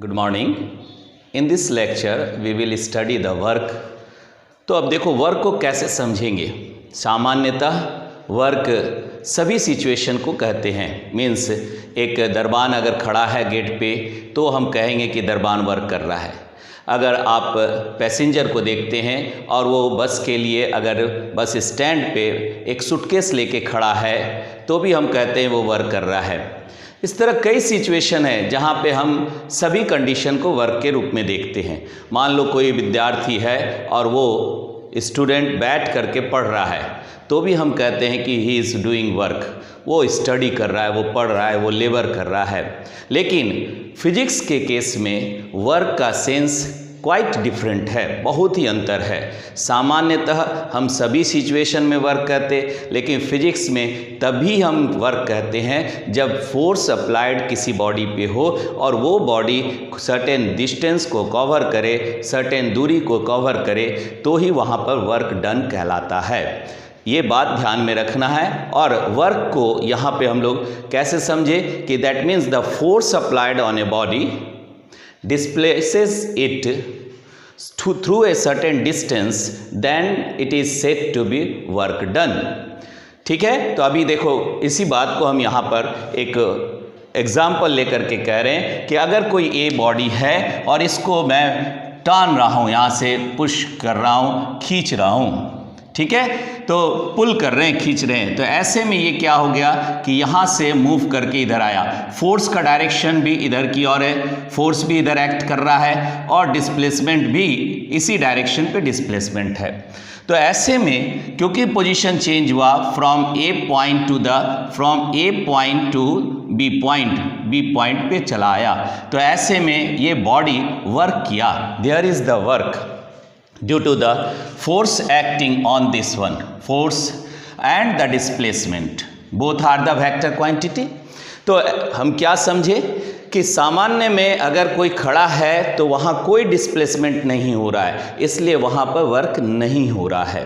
Good morning. In this lecture we will study the work. तो अब देखो work को कैसे समझेंगे। सामान्यतः वर्क सभी सिचुएशन को कहते हैं। मीन्स एक दरबान अगर खड़ा है गेट पे तो हम कहेंगे कि दरबान वर्क कर रहा है। अगर आप पैसेंजर को देखते हैं और वो बस के लिए अगर बस स्टैंड पे एक सूटकेस लेके खड़ा है तो भी हम कहते हैं वो वर्क कर रहा है। इस तरह कई सिचुएशन है जहाँ पे हम सभी कंडीशन को वर्क के रूप में देखते हैं। मान लो कोई विद्यार्थी है और वो स्टूडेंट बैठ करके पढ़ रहा है तो भी हम कहते हैं कि ही इज़ डूइंग वर्क। वो स्टडी कर रहा है, वो पढ़ रहा है, वो लेबर कर रहा है। लेकिन फिजिक्स के केस में वर्क का सेंस क्वाइट डिफरेंट है, बहुत ही अंतर है। सामान्यतः हम सभी सिचुएशन में वर्क कहते, लेकिन फिजिक्स में तभी हम वर्क कहते हैं जब फोर्स अप्लाइड किसी बॉडी पे हो और वो बॉडी सर्टेन डिस्टेंस को कवर करे, सर्टेन दूरी को कवर करे, तो ही वहाँ पर वर्क डन कहलाता है। ये बात ध्यान में रखना है। और वर्क को यहाँ पे हम लोग कैसे समझे कि that means the force applied on a body displaces it through a certain distance, then it is said to be work done। ठीक है, तो अभी देखो इसी बात को हम यहाँ पर एक एग्जाम्पल लेकर के कह रहे हैं कि अगर कोई ए बॉडी है और इसको मैं टान रहा हूँ, यहाँ से पुश कर रहा हूँ, खींच रहा हूँ, ठीक है, तो पुल कर रहे हैं, खींच रहे हैं, तो ऐसे में ये क्या हो गया कि यहाँ से मूव करके इधर आया। फोर्स का डायरेक्शन भी इधर की ओर है, फोर्स भी इधर एक्ट कर रहा है और डिस्प्लेसमेंट भी इसी डायरेक्शन पे डिस्प्लेसमेंट है। तो ऐसे में क्योंकि पोजीशन चेंज हुआ from A point to B point पे चला आया, तो ऐसे में ये बॉडी वर्क किया। There is the work due to the force acting on this one, force and the displacement both are the vector quantity। तो हम क्या समझे कि सामान्य में अगर कोई खड़ा है तो वहाँ कोई डिस्प्लेसमेंट नहीं हो रहा है, इसलिए वहाँ पर वर्क नहीं हो रहा है।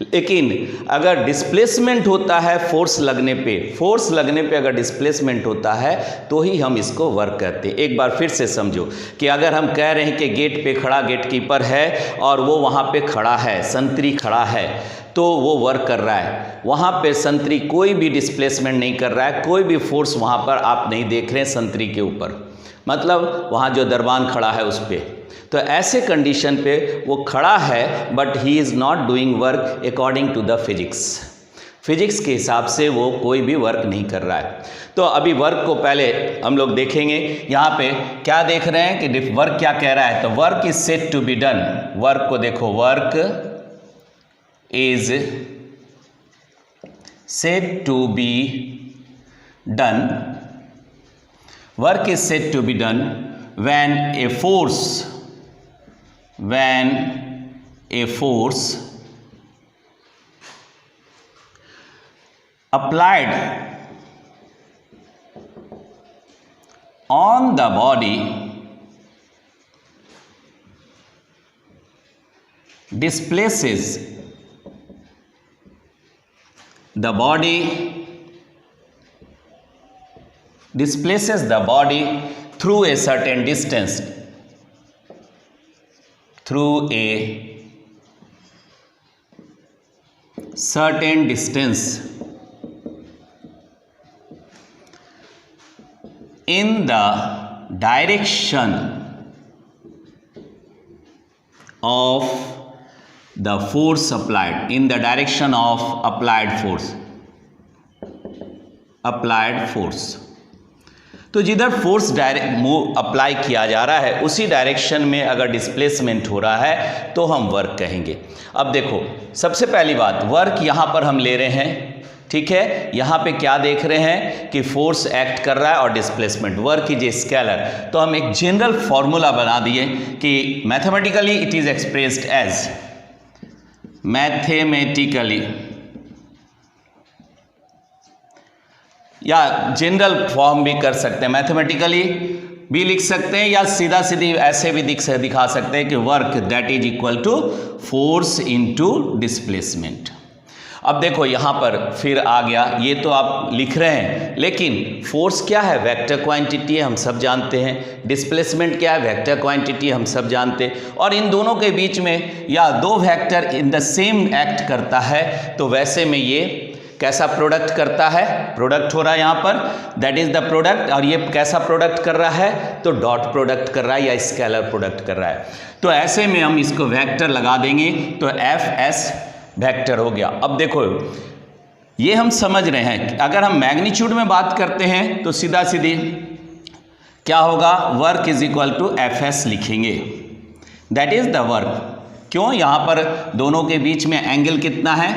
लेकिन अगर डिस्प्लेसमेंट होता है फोर्स लगने पे अगर डिस्प्लेसमेंट होता है तो ही हम इसको वर्क कहते हैं। एक बार फिर से समझो कि अगर हम कह रहे हैं कि गेट पे खड़ा गेटकीपर है और वो वहाँ पे खड़ा है, संतरी खड़ा है, तो वो वर्क कर रहा है। वहाँ पे संतरी कोई भी डिस्प्लेसमेंट नहीं कर रहा है, कोई भी फोर्स वहाँ पर आप नहीं देख रहे हैं संतरी के ऊपर, मतलब वहाँ जो दरबान खड़ा है उस पर। तो ऐसे कंडीशन पे वो खड़ा है but he is not doing work according to the physics के हिसाब से वो कोई भी वर्क नहीं कर रहा है। तो अभी वर्क को पहले हम लोग देखेंगे। यहाँ पे क्या देख रहे हैं कि वर्क क्या कह रहा है, तो work is said to be done. Work को देखो, work is said to be done, work is said to be done when a force applied on the body displaces the body through a certain distance, in the direction of the force applied, in the direction of applied force। तो जिधर force apply किया जा रहा है उसी direction में अगर displacement हो रहा है तो हम वर्क कहेंगे। अब देखो सबसे पहली बात, वर्क यहाँ पर हम ले रहे हैं, ठीक है, यहाँ पे क्या देख रहे हैं कि फोर्स एक्ट कर रहा है और displacement, work is a scalar. तो हम एक जनरल फॉर्मूला बना दिए कि mathematically it is expressed as, mathematically या जनरल फॉर्म भी कर सकते हैं, मैथमेटिकली भी लिख सकते हैं या सीधा सीधी ऐसे भी दिखा सकते हैं कि work that is equal to force into displacement. अब देखो यहाँ पर फिर आ गया, ये तो आप लिख रहे हैं, लेकिन फोर्स क्या है, वेक्टर क्वांटिटी है, हम सब जानते हैं। डिस्प्लेसमेंट क्या है, वेक्टर क्वांटिटी, हम सब जानते हैं। और इन दोनों के बीच में या दो vector in the same act करता है, तो वैसे में ये कैसा प्रोडक्ट करता है, प्रोडक्ट हो रहा है यहाँ पर, दैट इज द प्रोडक्ट। और ये कैसा प्रोडक्ट कर रहा है, तो डॉट प्रोडक्ट कर रहा है या स्केलर प्रोडक्ट कर रहा है। तो ऐसे में हम इसको वेक्टर लगा देंगे, तो एफ एस वेक्टर हो गया। अब देखो ये हम समझ रहे हैं, अगर हम मैग्नीट्यूड में बात करते हैं तो सीधा सीधी क्या होगा, work is equal to F S लिखेंगे, दैट इज द वर्क। क्यों, यहाँ पर दोनों के बीच में एंगल कितना है,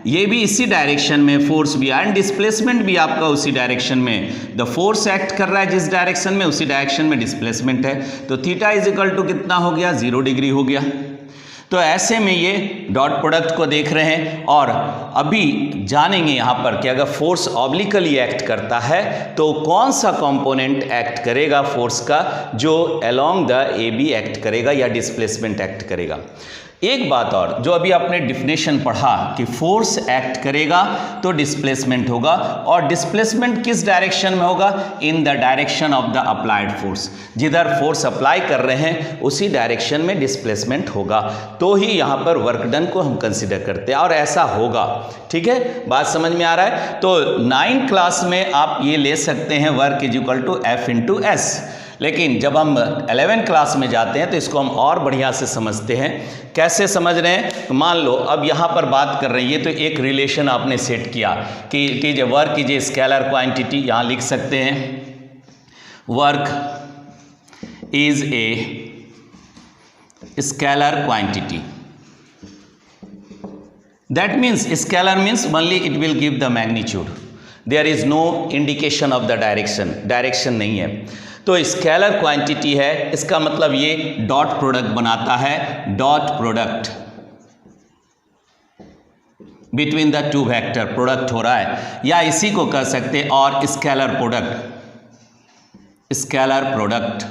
ये भी इसी डायरेक्शन में फोर्स भी है एंड डिस्प्लेसमेंट भी आपका उसी डायरेक्शन में। द फोर्स एक्ट कर रहा है जिस डायरेक्शन में, उसी डायरेक्शन में डिस्प्लेसमेंट है। तो थीटा इज इक्वल टू कितना हो गया, 0 डिग्री हो गया। तो ऐसे में ये डॉट प्रोडक्ट को देख रहे हैं। और अभी जानेंगे यहाँ पर कि अगर फोर्स ऑब्लिकली एक्ट करता है तो कौन सा कंपोनेंट एक्ट करेगा फोर्स का, जो along the A B act करेगा या डिस्प्लेसमेंट एक्ट करेगा। एक बात और, जो अभी आपने डिफिनेशन पढ़ा कि फोर्स एक्ट करेगा तो डिस्प्लेसमेंट होगा, और डिस्प्लेसमेंट किस डायरेक्शन में होगा, इन the direction of the applied force. जिधर फोर्स अप्लाई कर रहे हैं उसी डायरेक्शन में डिस्प्लेसमेंट होगा, तो ही यहाँ पर वर्क डन को हम कंसिडर करते हैं, और ऐसा होगा। ठीक है, बात समझ में आ रहा है। तो 9th क्लास में आप ये ले सकते हैं, work is equal to F into S. लेकिन जब हम 11th क्लास में जाते हैं तो इसको हम और बढ़िया से समझते हैं। कैसे समझ रहे हैं, तो मान लो अब यहाँ पर बात कर रहे हैं, ये तो एक रिलेशन आपने सेट किया कि it is a work is a scalar quantity. यहाँ लिख सकते हैं work is a scalar quantity. That means scalar means only it will give the magnitude, there is no indication of the direction, direction नहीं है। तो scalar quantity है, इसका मतलब ये डॉट प्रोडक्ट बनाता है, dot product between the two vector product हो रहा है, या इसी को कह सकते हैं और स्केलर प्रोडक्ट, स्केलर प्रोडक्ट,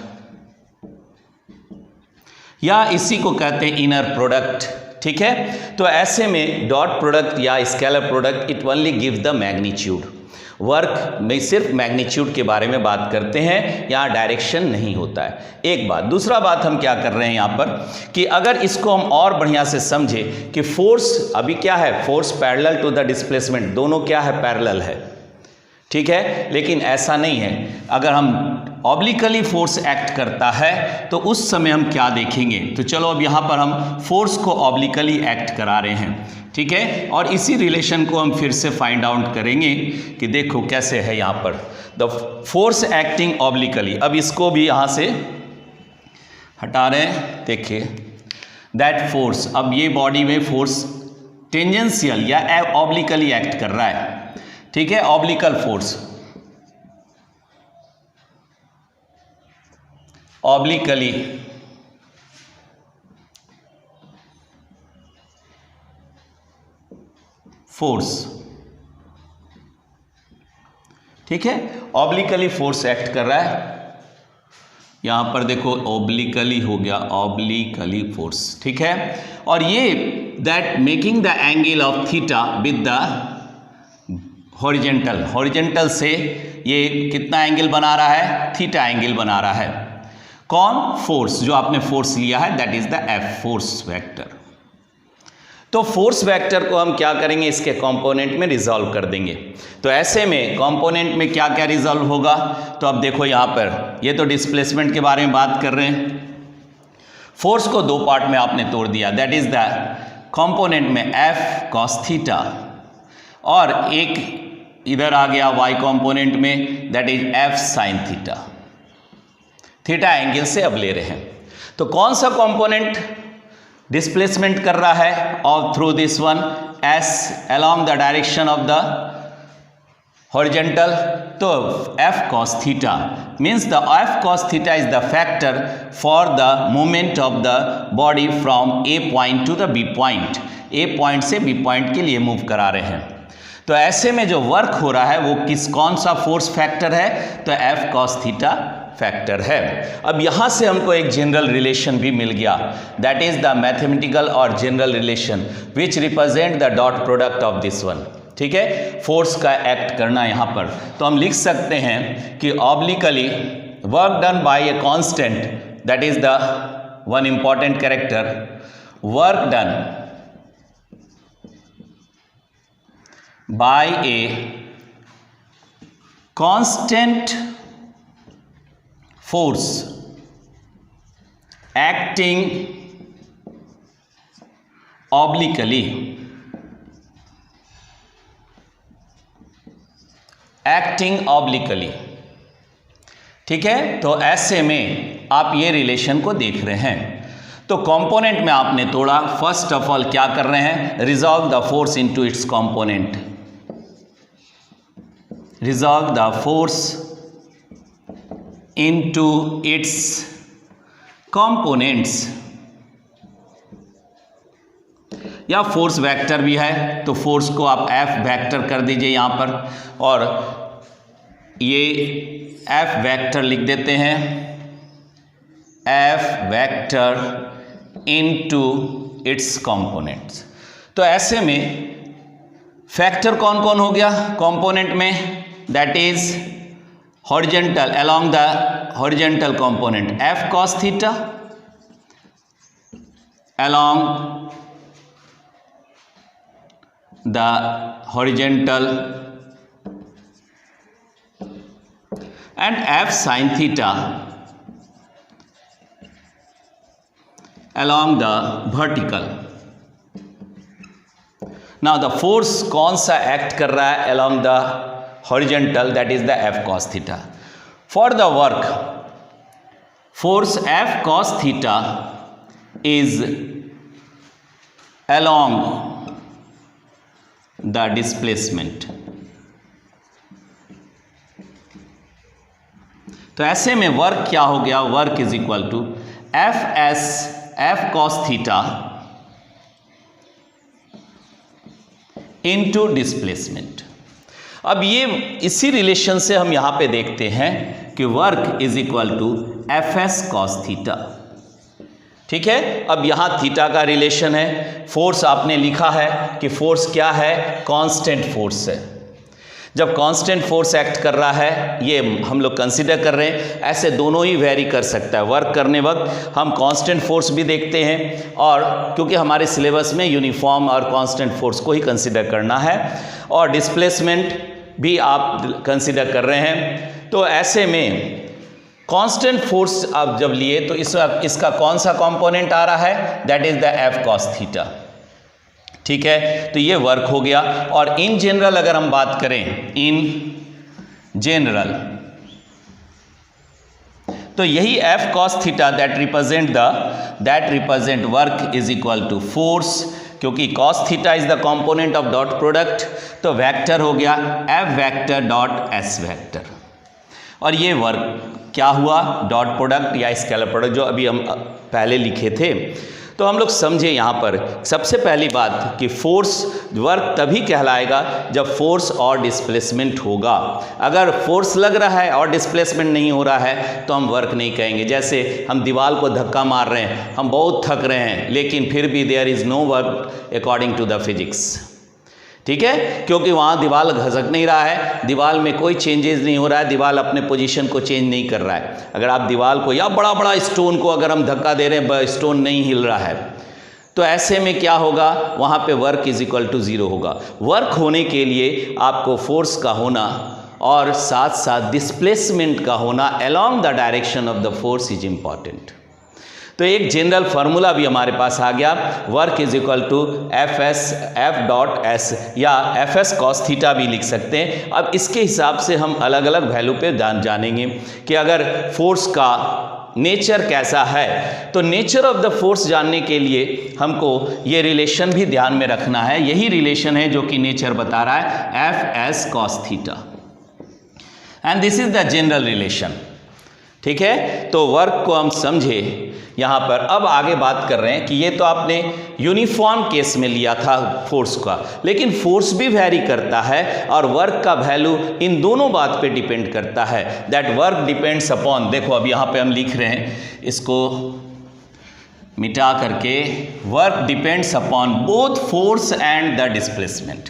या इसी को कहते हैं इनर प्रोडक्ट। ठीक है, तो ऐसे में डॉट प्रोडक्ट या scalar product it only give the magnitude. Work में सिर्फ मैग्नीट्यूड के बारे में बात करते हैं, यहाँ डायरेक्शन नहीं होता है। एक बात, दूसरा बात हम क्या कर रहे हैं यहाँ पर कि अगर इसको हम और बढ़िया से समझे कि फोर्स अभी क्या है, force parallel to the displacement, दोनों क्या है, पैरेलल है। ठीक है, लेकिन ऐसा नहीं है। अगर हम ऑब्लिकली फोर्स एक्ट करता है तो उस समय हम क्या देखेंगे, तो चलो अब यहाँ पर हम फोर्स को ऑब्लिकली एक्ट करा रहे हैं। ठीक है, और इसी रिलेशन को हम फिर से फाइंड आउट करेंगे कि देखो कैसे है यहाँ पर द फोर्स एक्टिंग ऑब्लिकली। अब इसको भी यहाँ से हटा रहे हैं, देखिए दैट फोर्स, अब ये बॉडी में फोर्स टेंजेंशियल या ऑब्लिकली एक्ट कर रहा है। ठीक है, ऑब्लिकल फोर्स, ऑब्लिकली फोर्स। ठीक है, ऑब्लिकली फोर्स एक्ट कर रहा है। यहां पर देखो ऑब्लिकली हो गया, ऑब्लिकली फोर्स। ठीक है, और ये that making the angle of theta with the horizontal, horizontal से ये कितना एंगल बना रहा है, थीटा एंगल बना रहा है। कौन, फोर्स, जो आपने फोर्स लिया है that is the F, force vector. तो फोर्स वेक्टर को हम क्या करेंगे, इसके कंपोनेंट में रिजॉल्व कर देंगे। तो ऐसे में कंपोनेंट में क्या क्या रिजॉल्व होगा, तो अब देखो यहाँ पर ये तो डिस्प्लेसमेंट के बारे में बात कर रहे हैं। फोर्स को दो पार्ट में आपने तोड़ दिया, दैट इज द कंपोनेंट में एफ कॉस थीटा, और एक इधर आ गया वाई कंपोनेंट में that is F sine theta. Theta angle से अब ले रहे हैं, तो कौन सा कंपोनेंट डिस्प्लेसमेंट कर रहा है, और through this one is along the direction of the horizontal, तो F cos theta means the F cos theta is the factor for the movement of the body from A point to the B point, A point से B point के लिए move करा रहे हैं। तो ऐसे में जो वर्क हो रहा है वो कौन सा फोर्स फैक्टर है, तो एफ कॉस थीटा फैक्टर है। अब यहाँ से हमको एक जनरल रिलेशन भी मिल गया, दैट इज द मैथमेटिकल और general relation which represent the dot product of this one. ठीक है, फोर्स का एक्ट करना यहाँ पर, तो हम लिख सकते हैं कि obliquely work done bye a constant, that is the one important character, work done bye a constant force acting obliquely, ठीक है। तो ऐसे में आप ये रिलेशन को देख रहे हैं। तो कंपोनेंट में आपने तोड़ा, फर्स्ट ऑफ ऑल क्या कर रहे हैं, resolve the force into its component, resolve the force into its components, या फोर्स वेक्टर भी है तो फोर्स को आप F वेक्टर कर दीजिए यहाँ पर, और ये F वेक्टर लिख देते हैं, F vector into its components। तो ऐसे में फैक्टर कौन कौन हो गया कंपोनेंट में, that is horizontal, along the horizontal component F cos theta, along the horizontal, and F sin theta along the vertical। now the force कौन सा एक्ट कर रहा है along the horizontal, that is the F cos theta। for the work, force F cos theta is along the displacement। तो ऐसे में work क्या हो गया, work is equal to F cos theta into displacement। अब ये इसी रिलेशन से हम यहाँ पे देखते हैं कि work is equal to Fs cos theta. ठीक है, अब यहाँ थीटा का रिलेशन है, फोर्स आपने लिखा है कि फोर्स क्या है, कांस्टेंट फोर्स है। जब कांस्टेंट फोर्स एक्ट कर रहा है, ये हम लोग कंसीडर कर रहे हैं, ऐसे दोनों ही वेरी कर सकता है। वर्क करने वक्त हम कांस्टेंट फोर्स भी देखते हैं, और क्योंकि हमारे सिलेबस में यूनिफॉर्म और कांस्टेंट फोर्स को ही कंसीडर करना है, और डिस्प्लेसमेंट भी आप कंसीडर कर रहे हैं। तो ऐसे में कांस्टेंट फोर्स आप जब लिए तो इसका कौन सा कंपोनेंट आ रहा है, that is the F cos theta. ठीक है, तो ये वर्क हो गया। और इन जनरल अगर हम बात करें, इन जनरल, तो यही F cos theta that represent work is equal to force, क्योंकि cos theta is the component of dot product, तो वेक्टर हो गया F vector dot S vector. और ये वर्क क्या हुआ, डॉट प्रोडक्ट या स्केलर प्रोडक्ट जो अभी हम पहले लिखे थे। तो हम लोग समझे यहाँ पर सबसे पहली बात कि फोर्स वर्क तभी कहलाएगा जब फोर्स और डिस्प्लेसमेंट होगा। अगर फोर्स लग रहा है और डिस्प्लेसमेंट नहीं हो रहा है तो हम वर्क नहीं कहेंगे। जैसे हम दीवार को धक्का मार रहे हैं, हम बहुत थक रहे हैं, लेकिन फिर भी there is no work according to the physics. ठीक है, क्योंकि वहाँ दीवार घसक नहीं रहा है, दीवार में कोई चेंजेस नहीं हो रहा है, दीवार अपने पोजीशन को चेंज नहीं कर रहा है। अगर आप दीवार को या बड़ा बड़ा स्टोन को अगर हम धक्का दे रहे हैं, स्टोन नहीं हिल रहा है, तो ऐसे में क्या होगा, वहाँ पे work is equal to zero होगा। वर्क होने के लिए आपको फोर्स का होना और साथ साथ डिस्प्लेसमेंट का होना along the direction of the force is important. तो एक जनरल फार्मूला भी हमारे पास आ गया, work is equal to F dot S या Fs cos थीटा भी लिख सकते हैं। अब इसके हिसाब से हम अलग अलग वैल्यू पे जानेंगे कि अगर फोर्स का नेचर कैसा है। तो नेचर ऑफ द फोर्स जानने के लिए हमको ये रिलेशन भी ध्यान में रखना है। यही रिलेशन है जो कि नेचर बता रहा है Fs cos theta, and this is the general relation. ठीक है, तो वर्क को हम समझे यहाँ पर। अब आगे बात कर रहे हैं कि ये तो आपने यूनिफॉर्म केस में लिया था फोर्स का, लेकिन फोर्स भी वैरी करता है और वर्क का वैल्यू इन दोनों बात पे डिपेंड करता है। दैट वर्क डिपेंड्स अपॉन, देखो अब यहाँ पे हम लिख रहे हैं, इसको मिटा करके, work depends upon both force and the displacement.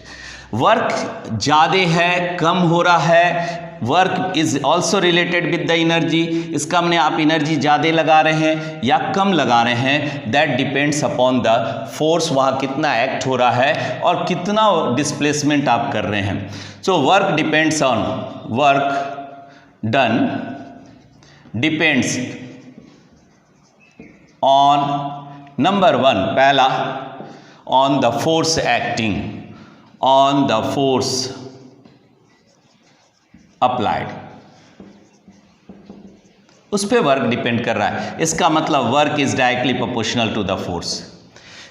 Work ज़्यादा है, कम हो रहा है, work is also related with the energy. इसका हमने आप एनर्जी ज़्यादा लगा रहे हैं या कम लगा रहे हैं, that depends upon the force, वहाँ कितना एक्ट हो रहा है और कितना डिस्प्लेसमेंट आप कर रहे हैं। So work depends on, work done depends on, number 1 पहला, on the force acting, on the force applied, उस पर वर्क डिपेंड कर रहा है। इसका मतलब work is directly proportional to the force.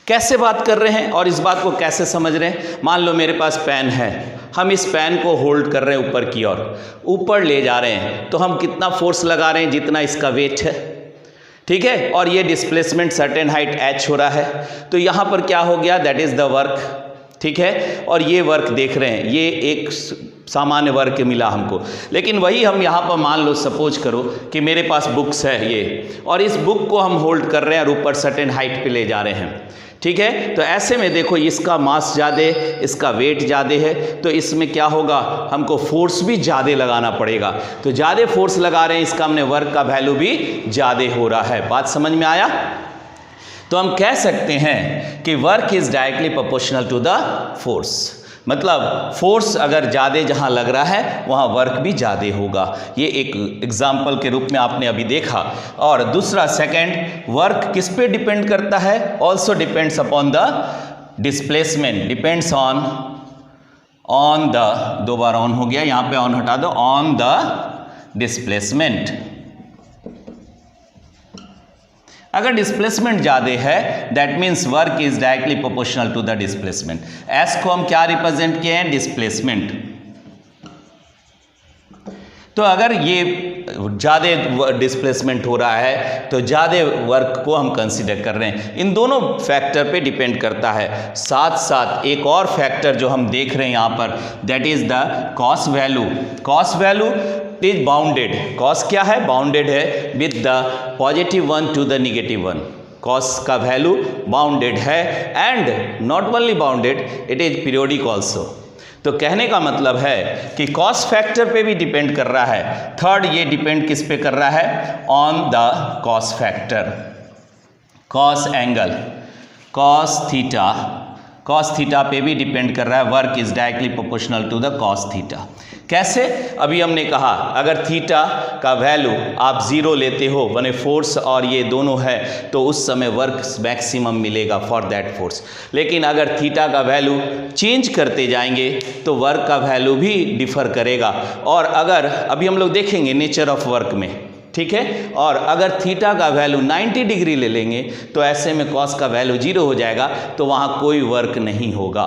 कैसे बात कर रहे हैं और इस बात को कैसे समझ रहे हैं? मान लो मेरे पास पेन है, हम इस पेन को होल्ड कर रहे हैं ऊपर की ओर, ऊपर ले जा रहे हैं, तो हम कितना फोर्स लगा रहे हैं? जितना इसका वेट है, ठीक है, और ये डिस्प्लेसमेंट सर्टेन हाइट h हो रहा है, तो यहाँ पर क्या हो गया? दैट इज द वर्क, ठीक है। और ये वर्क देख रहे हैं, ये एक सामान्य वर्क मिला हमको, लेकिन वही हम यहाँ पर मान लो सपोज करो कि मेरे पास बुक्स है ये, और इस बुक को हम होल्ड कर रहे हैं और ऊपर सर्टेन हाइट पे ले जा रहे हैं, ठीक है। तो ऐसे में देखो इसका मास ज़्यादा, इसका वेट ज़्यादा है, तो इसमें क्या होगा? हमको फोर्स भी ज़्यादा लगाना पड़ेगा। तो ज़्यादा फोर्स लगा रहे हैं, इसका हमने वर्क का वैल्यू भी ज़्यादा हो रहा है। बात समझ में आया? तो हम कह सकते हैं कि work is directly proportional to the force, मतलब फोर्स अगर ज़्यादा जहाँ लग रहा है वहाँ वर्क भी ज़्यादा होगा। ये एक एग्जाम्पल के रूप में आपने अभी देखा। और दूसरा सेकंड, वर्क किस पे डिपेंड करता है? Also depends upon the displacement, depends on the, दो बार ऑन हो गया, यहाँ पे ऑन हटा दो, ऑन द डिस्प्लेसमेंट। अगर डिस्प्लेसमेंट ज़्यादा है, that means work is directly proportional to the displacement. S को हम क्या रिप्रेजेंट किए हैं? डिस्प्लेसमेंट। तो अगर ये ज़्यादा डिस्प्लेसमेंट हो रहा है तो ज़्यादा वर्क को हम कंसीडर कर रहे हैं। इन दोनों फैक्टर पे डिपेंड करता है। साथ साथ एक और फैक्टर जो हम देख रहे हैं यहाँ पर, that is the cost value. Cost value is bounded. Cost क्या है? बाउंडेड है with the +1 to the -1। Cost का वैल्यू बाउंडेड है and not only bounded, it is periodic also. तो कहने का मतलब है कि कॉस्ट फैक्टर पे भी डिपेंड कर रहा है। थर्ड, ये डिपेंड किस पे कर रहा है? On the cost factor, cos angle, cos theta. Cos theta पे भी डिपेंड कर रहा है। Work is directly proportional to the cos theta. कैसे? अभी हमने कहा अगर थीटा का वैल्यू आप 0 लेते हो, माने फोर्स और ये दोनों है, तो उस समय वर्क मैक्सिमम मिलेगा फॉर दैट फोर्स। लेकिन अगर थीटा का वैल्यू चेंज करते जाएंगे तो वर्क का वैल्यू भी डिफर करेगा। और अगर अभी हम लोग देखेंगे नेचर ऑफ वर्क में, ठीक है, और अगर थीटा का वैल्यू 90 डिग्री ले लेंगे तो ऐसे में कॉस का वैल्यू 0 हो जाएगा, तो वहाँ कोई वर्क नहीं होगा,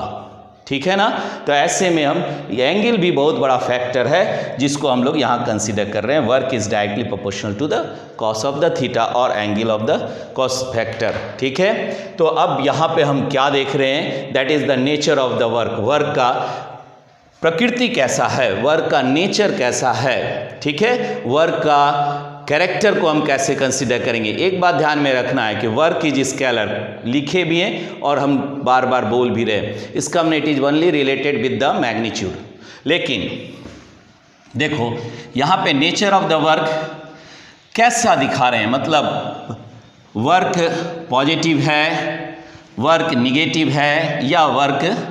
ठीक है ना। तो ऐसे में हम ये एंगल भी बहुत बड़ा फैक्टर है जिसको हम लोग यहाँ कंसीडर कर रहे हैं। Work is directly proportional to the cos of the theta और angle of the cos factor, ठीक है। तो अब यहाँ पे हम क्या देख रहे हैं? That is the nature of the work. Work का प्रकृति कैसा है, वर्क का नेचर कैसा है, ठीक है। वर्क का कैरेक्टर को हम कैसे कंसीडर करेंगे? एक बात ध्यान में रखना है कि वर्क इज स्केलर, लिखे भी हैं और हम बार बार बोल भी रहे हैं। इसका हमने it is only related with the magnitude. लेकिन देखो यहाँ पे नेचर ऑफ द वर्क कैसा दिखा रहे हैं, मतलब वर्क पॉजिटिव है, वर्क निगेटिव है, या वर्क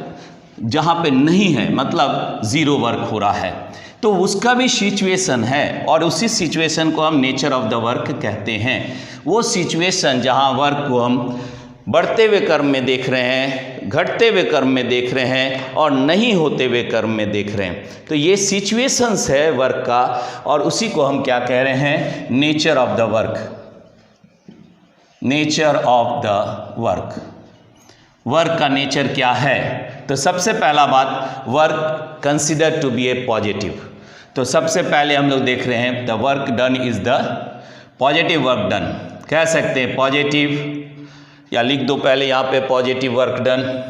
जहाँ पे नहीं है मतलब 0 वर्क हो रहा है, तो उसका भी सिचुएशन है और उसी सिचुएशन को हम नेचर ऑफ द वर्क कहते हैं। वो सिचुएशन जहाँ वर्क को हम बढ़ते हुए क्रम में देख रहे हैं, घटते हुए क्रम में देख रहे हैं और नहीं होते हुए क्रम में देख रहे हैं, तो ये सिचुएशंस है वर्क का, और उसी को हम क्या कह रहे हैं? Nature of the work. Nature of the work, work का नेचर क्या है? तो सबसे पहला बात, work consider to be a positive. तो सबसे पहले हम लोग देख रहे हैं the work done is the positive work done कह सकते हैं, पॉजिटिव, या लिख दो पहले यहाँ पे पॉजिटिव वर्क डन,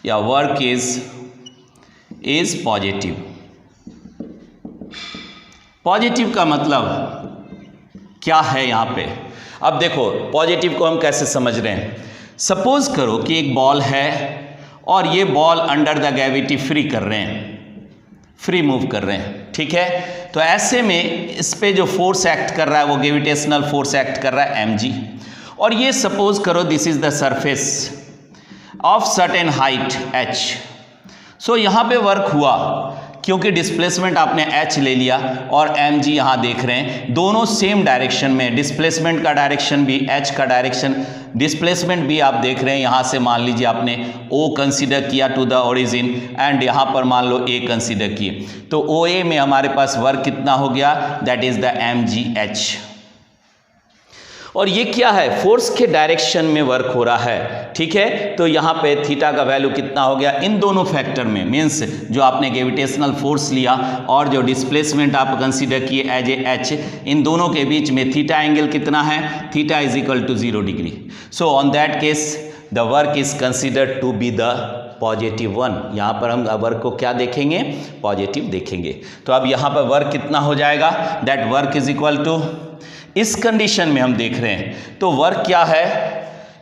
या वर्क इज पॉजिटिव। पॉजिटिव का मतलब क्या है यहाँ पे? अब देखो पॉजिटिव को हम कैसे समझ रहे हैं। सपोज करो कि एक बॉल है और ये ball under the gravity free कर रहे हैं, फ्री मूव कर रहे हैं, ठीक है। तो ऐसे में इस पे जो फोर्स एक्ट कर रहा है वो ग्रेविटेशनल फोर्स एक्ट कर रहा है mg, और ये सपोज करो this is the surface of certain height h। सो यहाँ पे वर्क हुआ क्योंकि डिस्प्लेसमेंट आपने h ले लिया और mg यहाँ देख रहे हैं, दोनों सेम डायरेक्शन में, डिस्प्लेसमेंट का डायरेक्शन भी, h का डायरेक्शन, डिस्प्लेसमेंट भी आप देख रहे हैं। यहाँ से मान लीजिए आपने O कंसीडर किया टू द ओरिजिन एंड यहाँ पर मान लो A कंसीडर किए, तो OA में हमारे पास वर्क कितना हो गया, दैट इज द mgh। और ये क्या है, फोर्स के डायरेक्शन में वर्क हो रहा है, ठीक है। तो यहाँ पे थीटा का वैल्यू कितना हो गया इन दोनों फैक्टर में, मीन्स जो आपने ग्रेविटेशनल फोर्स लिया और जो डिस्प्लेसमेंट आप कंसीडर किए एज ए एच, इन दोनों के बीच में थीटा एंगल कितना है, theta is equal to 0 degree. So on that case the work is considered to be the positive one. यहाँ पर हम वर्क को क्या देखेंगे, पॉजिटिव देखेंगे। तो अब यहाँ पर वर्क कितना हो जाएगा, that work is equal to, इस कंडीशन में हम देख रहे हैं तो वर्क क्या है,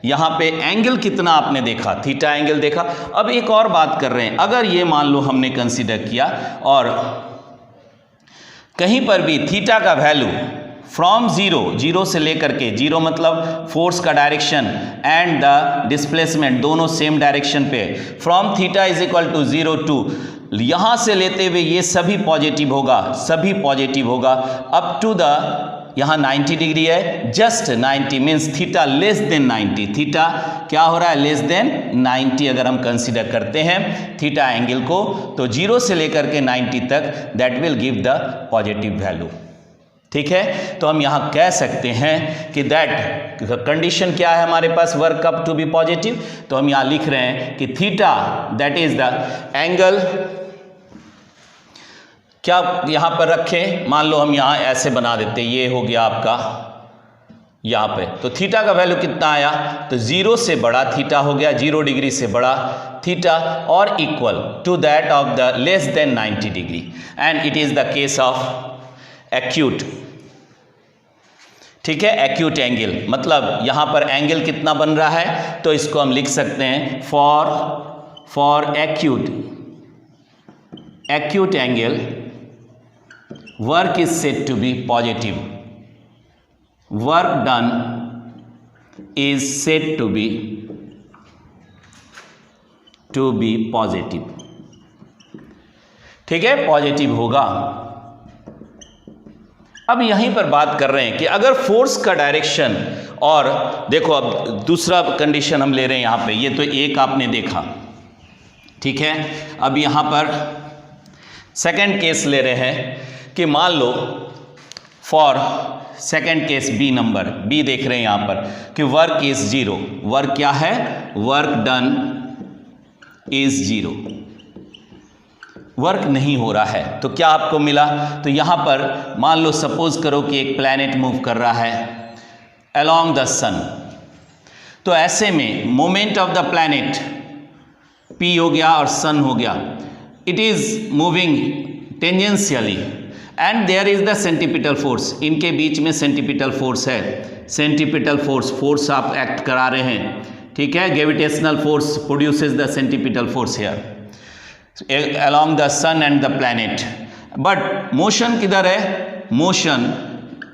यहाँ पे एंगल कितना आपने देखा, थीटा एंगल देखा। अब एक और बात कर रहे हैं, अगर ये मान लो हमने कंसीडर किया और कहीं पर भी थीटा का वैल्यू फ्रॉम जीरो से लेकर के, जीरो मतलब फोर्स का डायरेक्शन एंड द डिस्प्लेसमेंट दोनों सेम डायरेक्शन पे, from theta is equal to 0 to, यहाँ से लेते हुए ये सभी पॉजिटिव होगा, सभी पॉजिटिव होगा अप टू द, यहाँ 90 डिग्री है, just 90 means theta less than 90, theta क्या हो रहा है, लेस देन 90 अगर हम कंसीडर करते हैं थीटा एंगल को, तो 0 से लेकर के 90 तक that will give the positive value, ठीक है। तो हम यहाँ कह सकते हैं कि दैट कंडीशन क्या है हमारे पास, work up to be positive. तो हम यहाँ लिख रहे हैं कि theta that is the angle, क्या यहाँ पर रखें, मान लो हम यहाँ ऐसे बना देते, ये हो गया आपका यहाँ पे, तो थीटा का वैल्यू कितना आया, तो 0 से बड़ा थीटा हो गया, 0 डिग्री से बड़ा थीटा, और equal to that of the less than 90 degree, and it is the case of acute, ठीक है। एक्यूट एंगल मतलब यहाँ पर एंगल कितना बन रहा है, तो इसको हम लिख सकते हैं for acute angle work is said to be positive, work done is said to be positive, ठीक है, पॉजिटिव होगा। अब यहीं पर बात कर रहे हैं कि अगर फोर्स का डायरेक्शन, और देखो अब दूसरा कंडीशन हम ले रहे हैं यहाँ पे, ये तो एक आपने देखा, ठीक है। अब यहाँ पर सेकंड केस ले रहे हैं कि मान लो for second case B number, B देख रहे हैं यहाँ पर कि वर्क इज 0, वर्क क्या है, वर्क डन इज 0, वर्क नहीं हो रहा है। तो क्या आपको मिला, तो यहाँ पर मान लो सपोज करो कि एक प्लैनेट मूव कर रहा है अलोंग द सन, तो ऐसे में moment of the planet p हो गया और सन हो गया, it is moving tangentially and there is the centripetal force, इनके बीच में सेंटीपिटल फोर्स है, सेंटीपिटल फोर्स आप एक्ट करा रहे हैं, ठीक है। Gravitational force produces the centripetal force here along the sun and the planet, but motion किधर है, मोशन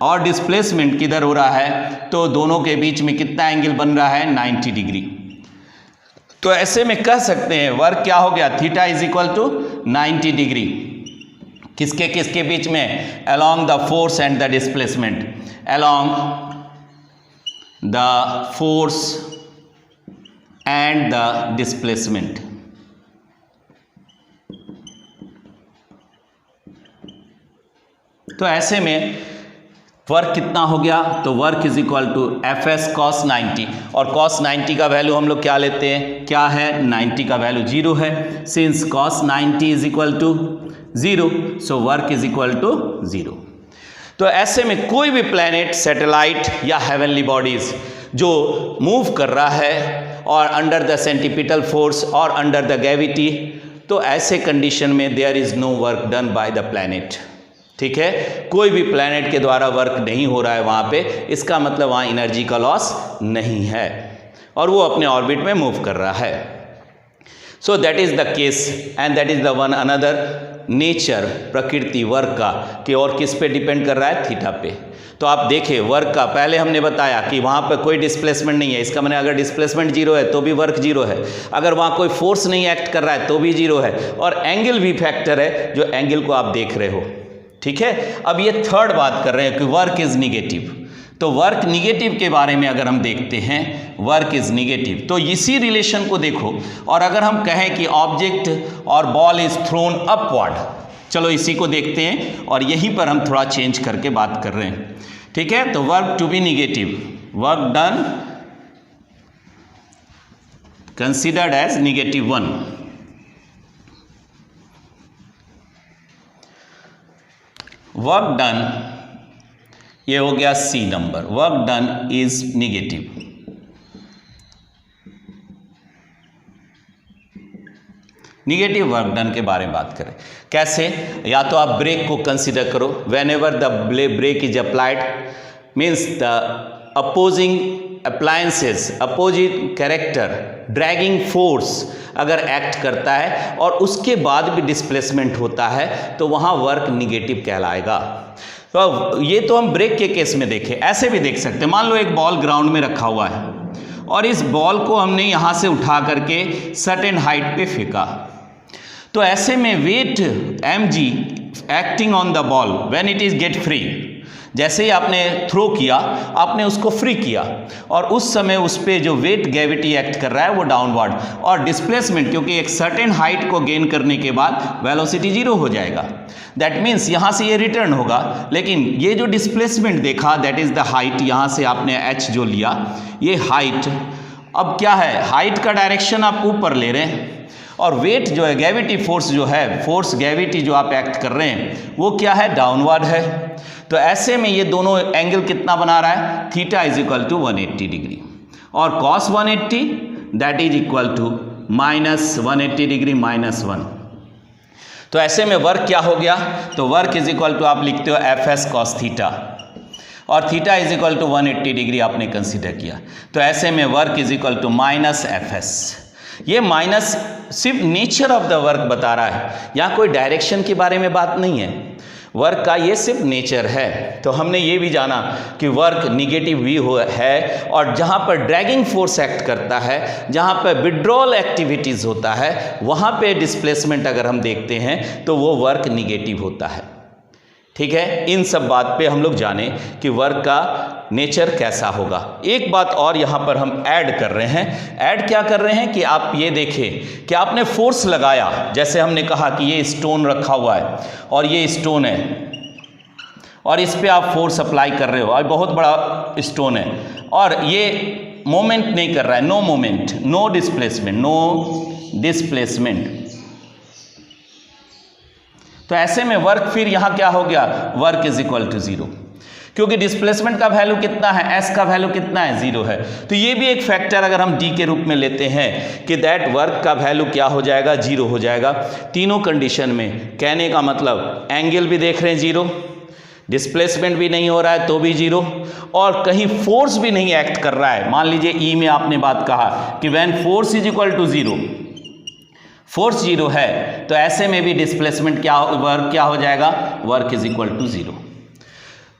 और डिस्प्लेसमेंट किधर हो रहा है, तो दोनों के बीच में कितना एंगल बन रहा है, 90 डिग्री। तो ऐसे में कह सकते हैं वर्क क्या हो गया, theta is equal to 90 degree, किसके किसके बीच में, along the force and the displacement, along the force and the displacement. तो ऐसे में वर्क कितना हो गया, तो work is equal to F S cos 90, और कॉस 90 का वैल्यू हम लोग क्या लेते हैं, क्या है, 90 का वैल्यू 0 है, since cos 90 is equal to 0, so work is equal to 0। तो ऐसे में कोई भी प्लैनेट, सैटेलाइट या हेवनली बॉडीज जो मूव कर रहा है और अंडर द सेंटीपिटल फोर्स और अंडर द ग्रेविटी, तो ऐसे कंडीशन में there is no work done by the planet. ठीक है, कोई भी प्लैनेट के द्वारा वर्क नहीं हो रहा है वहाँ पे, इसका मतलब वहाँ एनर्जी का लॉस नहीं है और वो अपने ऑर्बिट में मूव कर रहा है। So that is the case and that is the one another nature, प्रकृति वर्क का, कि और किस पे डिपेंड कर रहा है, थीटा पे। तो आप देखें वर्क का, पहले हमने बताया कि वहाँ पर कोई डिस्प्लेसमेंट नहीं है, इसका मतलब अगर डिस्प्लेसमेंट जीरो है तो भी वर्क जीरो है, अगर वहाँ कोई फोर्स नहीं एक्ट कर रहा है तो भी जीरो है, और एंगल भी फैक्टर है, जो एंगल को आप देख रहे हो। ठीक है, अब ये थर्ड बात कर रहे हैं कि वर्क इज निगेटिव। तो वर्क निगेटिव के बारे में अगर हम देखते हैं, वर्क इज निगेटिव, तो इसी रिलेशन को देखो, और अगर हम कहें कि ऑब्जेक्ट और बॉल इज थ्रोन अपवर्ड, चलो इसी को देखते हैं और यहीं पर हम थोड़ा चेंज करके बात कर रहे हैं। ठीक है, तो work to be negative, work done considered as negative 1। Work done, ये हो गया C number, work done is negative. Negative work done के बारे में बात करें, कैसे? या तो आप ब्रेक को कंसीडर करो, whenever the brake is applied means the opposing appliances, opposite character, dragging force अगर एक्ट करता है और उसके बाद भी डिस्प्लेसमेंट होता है तो वहाँ वर्क निगेटिव कहलाएगा। तो ये तो हम ब्रेक के केस में देखें, ऐसे भी देख सकते हैं। मान लो एक बॉल ग्राउंड में रखा हुआ है और इस बॉल को हमने यहाँ से उठा करके सर्टेन हाइट पे फेंका, तो ऐसे में weight mg acting on the ball when it is get free, जैसे ही आपने थ्रो किया, आपने उसको फ्री किया और उस समय उस पर जो वेट ग्रेविटी एक्ट कर रहा है वो डाउनवर्ड, और डिस्प्लेसमेंट क्योंकि एक सर्टेन हाइट को गेन करने के बाद वेलोसिटी जीरो हो जाएगा। दैट मीन्स यहाँ से ये रिटर्न होगा, लेकिन ये जो डिस्प्लेसमेंट देखा दैट इज द हाइट, यहाँ से आपने h जो लिया, ये हाइट अब क्या है, हाइट का डायरेक्शन आप ऊपर ले रहे हैं और वेट जो है, ग्रेविटी फोर्स जो है, फोर्स ग्रेविटी जो आप एक्ट कर रहे हैं वो क्या है, डाउनवर्ड है। तो ऐसे में ये दोनों एंगल कितना बना रहा है, theta is equal to 180 degree और cos 180 that is equal to minus 180 degree minus 1। तो ऐसे में वर्क क्या हो गया, तो वर्क इज इक्वल टू आप लिखते हो fs cos थीटा और theta is equal to 180 degree आपने कंसीडर किया, तो ऐसे में work is equal to minus fs। ये माइनस सिर्फ नेचर ऑफ द वर्क बता रहा है, यहाँ कोई डायरेक्शन के बारे में बात नहीं है, वर्क का ये सिर्फ नेचर है। तो हमने ये भी जाना कि वर्क निगेटिव भी है, और जहाँ पर ड्रैगिंग फोर्स एक्ट करता है, जहाँ पर विड्रॉल एक्टिविटीज़ होता है, वहाँ पे डिस्प्लेसमेंट अगर हम देखते हैं तो वो वर्क निगेटिव होता है। ठीक है, इन सब बात पे हम लोग जाने कि वर्क का नेचर कैसा होगा। एक बात और यहाँ पर हम ऐड कर रहे हैं, ऐड क्या कर रहे हैं कि आप ये देखें कि आपने फोर्स लगाया, जैसे हमने कहा कि ये स्टोन रखा हुआ है और ये स्टोन है और इस पे आप फोर्स अप्लाई कर रहे हो और बहुत बड़ा स्टोन है और ये मोमेंट नहीं कर रहा है, no moment, no displacement, no displacement. तो ऐसे में वर्क फिर यहाँ क्या हो गया, work is equal to zero, क्योंकि डिस्प्लेसमेंट का वैल्यू कितना है, एस का वैल्यू कितना है, जीरो है। तो ये भी एक फैक्टर अगर हम डी के रूप में लेते हैं कि दैट वर्क का वैल्यू क्या हो जाएगा, जीरो हो जाएगा। तीनों कंडीशन में कहने का मतलब एंगल भी देख रहे हैं जीरो, डिस्प्लेसमेंट भी नहीं हो रहा है तो भी जीरो, और कहीं फोर्स भी नहीं एक्ट कर रहा है। मान लीजिए ई में आपने बात कहा कि when force is equal to zero, force zero है, तो ऐसे में भी डिस्प्लेसमेंट क्या, वर्क क्या हो जाएगा, work is equal to zero.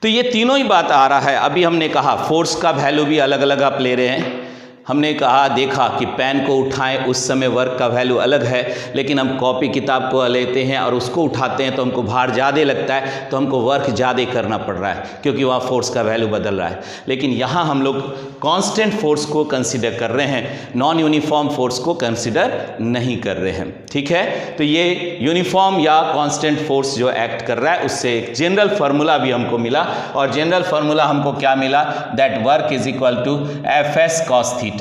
तो ये तीनों ही बात आ रहा है। अभी हमने कहा फोर्स का वैल्यू भी अलग अलग आप ले रहे हैं, हमने कहा देखा कि पेन को उठाएं उस समय वर्क का वैल्यू अलग है, लेकिन हम कॉपी किताब को लेते हैं और उसको उठाते हैं तो हमको भार ज़्यादा लगता है, तो हमको वर्क ज़्यादा करना पड़ रहा है क्योंकि वहाँ फोर्स का वैल्यू बदल रहा है। लेकिन यहाँ हम लोग कांस्टेंट फोर्स को कंसीडर कर रहे हैं, नॉन यूनिफॉर्म फोर्स को कंसीडर नहीं कर रहे हैं। ठीक है, तो ये यूनिफॉर्म या कांस्टेंट फोर्स जो एक्ट कर रहा है उससे एक जनरल फार्मूला भी हमको मिला, और जनरल फार्मूला हमको क्या मिला, that work is equal to F S cos theta.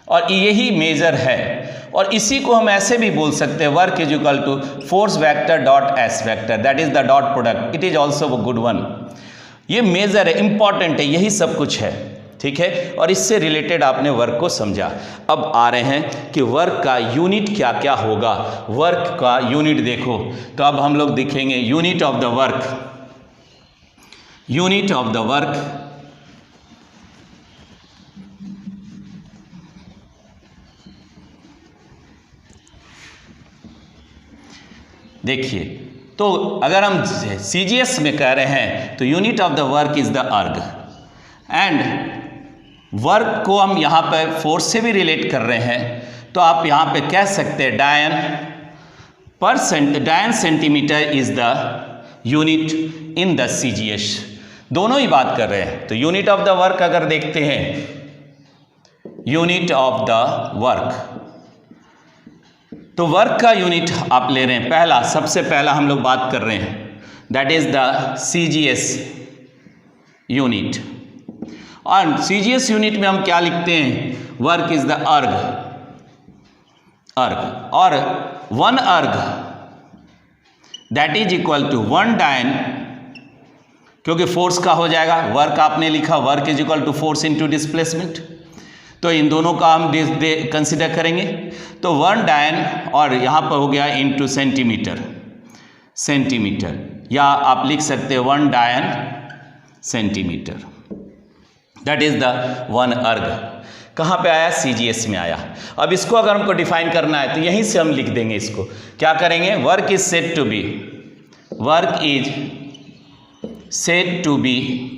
और यही मेजर है। और इसी को हम ऐसे भी बोल सकते हैं, work is equal to force vector dot S vector, that is the dot product, it is also a good one. ये मेजर है, इंपॉर्टेंट है, यही सब कुछ है, ठीक है। और इससे रिलेटेड आपने वर्क को समझा। अब आ रहे हैं कि वर्क का यूनिट क्या क्या होगा। वर्क का यूनिट देखो, तो अब हम लोग देखेंगे unit of the work. Unit of the work देखिए, तो अगर हम CGS में कह रहे हैं तो unit of the work is the अर्ग, एंड वर्क को हम यहाँ पर फोर्स से भी रिलेट कर रहे हैं, तो आप यहाँ पे कह सकते हैं डायन centimetre is the unit in the CGS। दोनों ही बात कर रहे हैं। तो यूनिट ऑफ द वर्क अगर देखते हैं, यूनिट ऑफ द वर्क, तो वर्क का यूनिट आप ले रहे हैं, पहला सबसे पहला हम लोग बात कर रहे हैं, that is the CGS unit. और CGS यूनिट में हम क्या लिखते हैं, वर्क इज द अर्ग, और one erg that is equal to one dyne, क्योंकि फोर्स का हो जाएगा, वर्क आपने लिखा, work is equal to force into displacement, तो इन दोनों का हम कंसिडर करेंगे। तो वन डायन और यहाँ पर हो गया इनटू सेंटीमीटर, या आप लिख सकते हैं वन डायन centimetre, that is the one अर्ग। कहाँ पे आया, CGS में आया। अब इसको अगर हमको डिफाइन करना है तो यहीं से हम लिख देंगे इसको। क्या करेंगे, work is said to be, work is said to be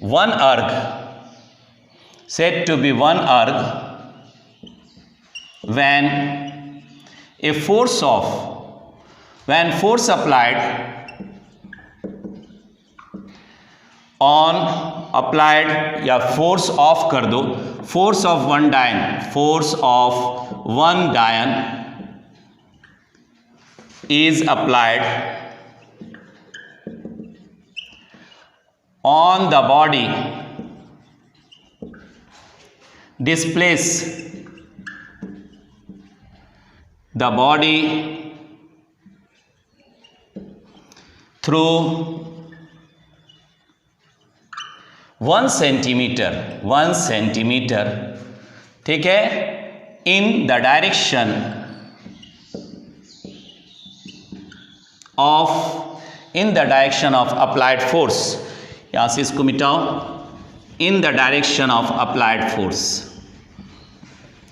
one erg, said to be one erg when force applied या force off कर दो, force of one डायन is applied on the body, displace the body through 1 centimeter, ठीक है, in the direction of applied force। यहाँ से इसको मिटाओ, इन the direction of applied force,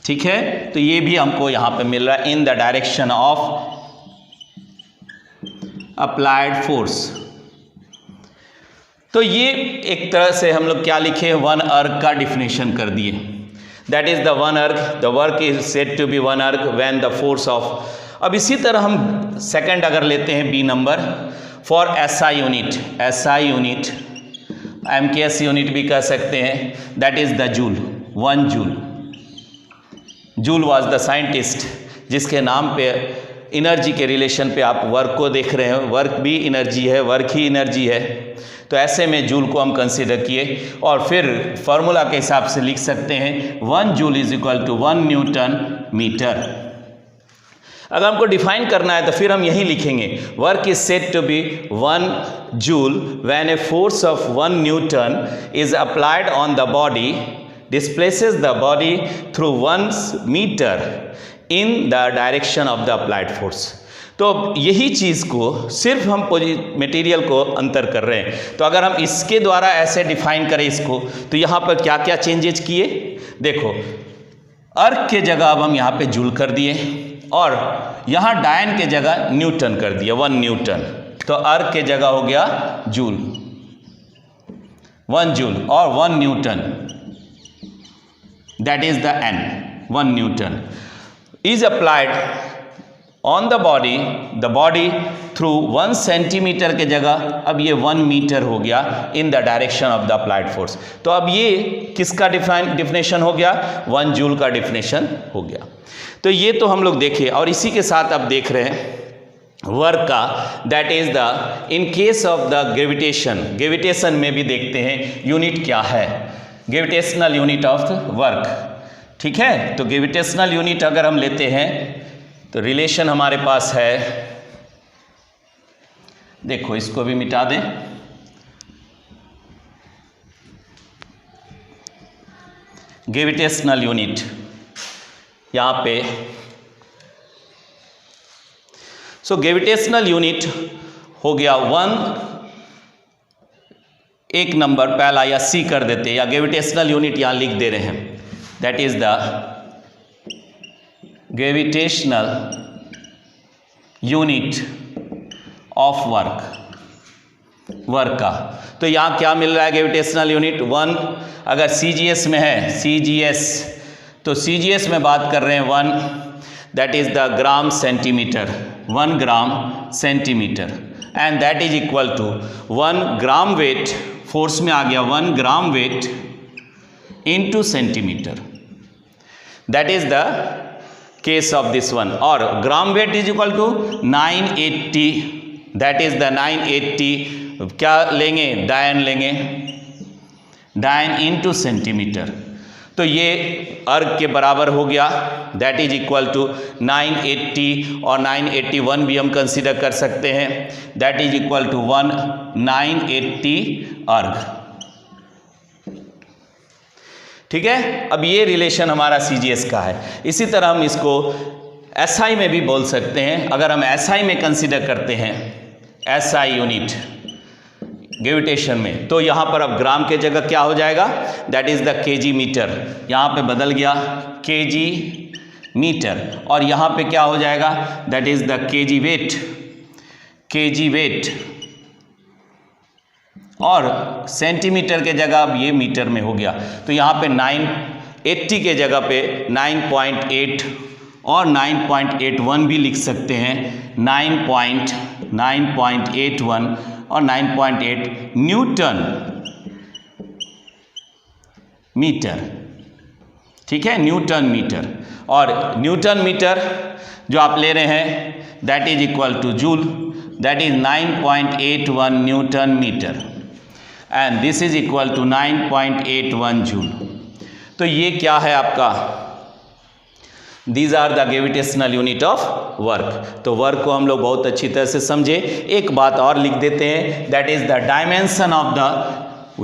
ठीक है। तो ये भी हमको यहाँ पे मिल रहा है, इन the direction of applied force. तो ये एक तरह से हम लोग क्या लिखे, वन अर्ग का डिफिनेशन कर दिए, that is the one erg, the work is said to be one erg when the force of. अब इसी तरह हम सेकंड अगर लेते हैं, B number, for SI unit, MKS unit भी कह सकते हैं, that is the joule, 1 joule. Joule was the scientist जिसके नाम पे एनर्जी के रिलेशन पे आप वर्क को देख रहे हैं, वर्क भी एनर्जी है, वर्क ही एनर्जी है। तो ऐसे में जूल को हम कंसीडर किए और फिर फार्मूला के हिसाब से लिख सकते हैं 1 joule is equal to 1 newton metre. अगर हमको डिफाइन करना है तो फिर हम यही लिखेंगे, work is said to be 1 joule when a force of 1 newton is applied on the body, displaces the body through 1 metre in the direction of the applied force. तो यही चीज़ को सिर्फ हम मटेरियल को अंतर कर रहे हैं। तो अगर हम इसके द्वारा ऐसे डिफाइन करें इसको, तो यहाँ पर क्या क्या चेंजेज किए, देखो अर्क के जगह अब हम यहाँ पे जूल कर दिए और यहाँ डायन के जगह न्यूटन कर दिया, 1 न्यूटन। तो अर्क के जगह हो गया जूल, 1 जूल और 1 Newton, that is the N, 1 Newton is applied on the body through 1 centimetre के जगह अब ये 1 मीटर हो गया in the direction of the applied force। तो अब ये किसका डिफिनेशन हो गया, 1 जूल का डिफिनेशन हो गया। तो ये तो हम लोग देखे और इसी के साथ अब देख रहे हैं वर्क का, that is the in case of the gravitation में भी देखते हैं यूनिट क्या है। Gravitational unit of work. ठीक है, तो ग्रेविटेशनल यूनिट अगर हम लेते हैं तो रिलेशन हमारे पास है, देखो इसको भी मिटा दें, ग्रेविटेशनल यूनिट यहाँ पे, सो ग्रेविटेशनल यूनिट हो गया 1, एक नंबर पहला या सी कर देते, या ग्रेविटेशनल यूनिट यहाँ लिख दे रहे हैं, that is the gravitational unit of work का। तो यहाँ क्या मिल रहा है, ग्रेविटेशनल यूनिट 1, अगर CGS में है, CGS, तो CGS में बात कर रहे हैं 1, that is the gram centimetre, 1 gram centimetre, and that is equal to 1 gram weight, force में आ गया 1 gram weight into centimetre, that is the case of this one. और gram weight is equal to 980, that is the 980, क्या लेंगे, डायन लेंगे, डायन into centimetre, तो ये अर्ग के बराबर हो गया, दैट इज इक्वल टू 980, और 981 भी हम कंसीडर कर सकते हैं, दैट इज इक्वल टू 980 अर्ग। ठीक है, अब ये रिलेशन हमारा CGS का है। इसी तरह हम इसको SI में भी बोल सकते हैं। अगर हम SI में कंसीडर करते हैं, SI यूनिट ग्रेविटेशन में, तो यहाँ पर अब ग्राम के जगह क्या हो जाएगा, that is the kg metre, यहाँ पे बदल गया kg मीटर, और यहाँ पे क्या हो जाएगा, that is the kg weight, और सेंटीमीटर के जगह अब ये मीटर में हो गया, तो यहाँ पे 980 के जगह पे 9.8 और 9.81 भी लिख सकते हैं, 9.81 और 9.8 न्यूटन मीटर। ठीक है, न्यूटन मीटर, और न्यूटन मीटर जो आप ले रहे हैं that is equal to joule, that is 9.81 newton metre, and this is equal to 9.81 joule. तो ये क्या है आपका, these are the gravitational unit of work. तो वर्क को हम लोग बहुत अच्छी तरह से समझे। एक बात और लिख देते हैं, that is the dimension of the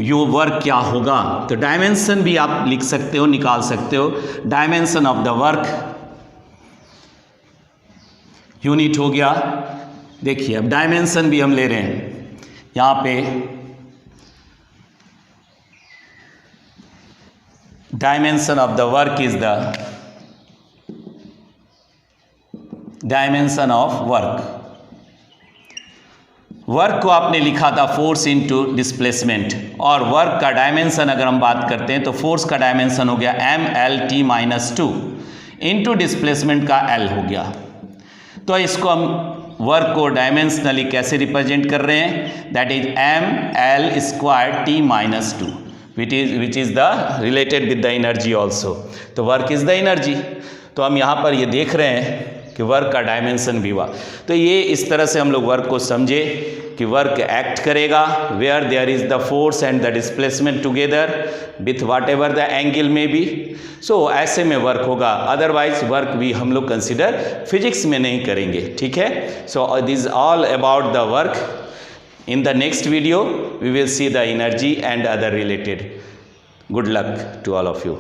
yo work क्या होगा, तो डायमेंशन भी आप लिख सकते हो, निकाल सकते हो, dimension of the work unit हो गया। देखिए अब डायमेंशन भी हम ले रहे हैं, यहाँ पे dimension of the work is the dimension of work को आपने लिखा था फोर्स इनटू डिस्प्लेसमेंट, और वर्क का डायमेंशन अगर हम बात करते हैं तो फोर्स का डायमेंशन हो गया mLT-2 इनटू डिस्प्लेसमेंट का L हो गया। तो इसको हम वर्क को डायमेंशनली कैसे रिप्रेजेंट कर रहे हैं, that is mL² T-2 which is the related with the energy also. तो वर्क इज द एनर्जी। तो हम यहाँ पर ये देख रहे हैं कि वर्क का डायमेंशन भी हुआ। तो ये इस तरह से हम लोग वर्क को समझे कि वर्क एक्ट करेगा where there is the force and the displacement together with whatever the angle में भी। सो ऐसे में वर्क होगा, अदरवाइज वर्क भी हम लोग कंसिडर फिजिक्स में नहीं करेंगे। ठीक है, so this all about the work. In the next video, we will see the energy and other related. Good luck to all of you.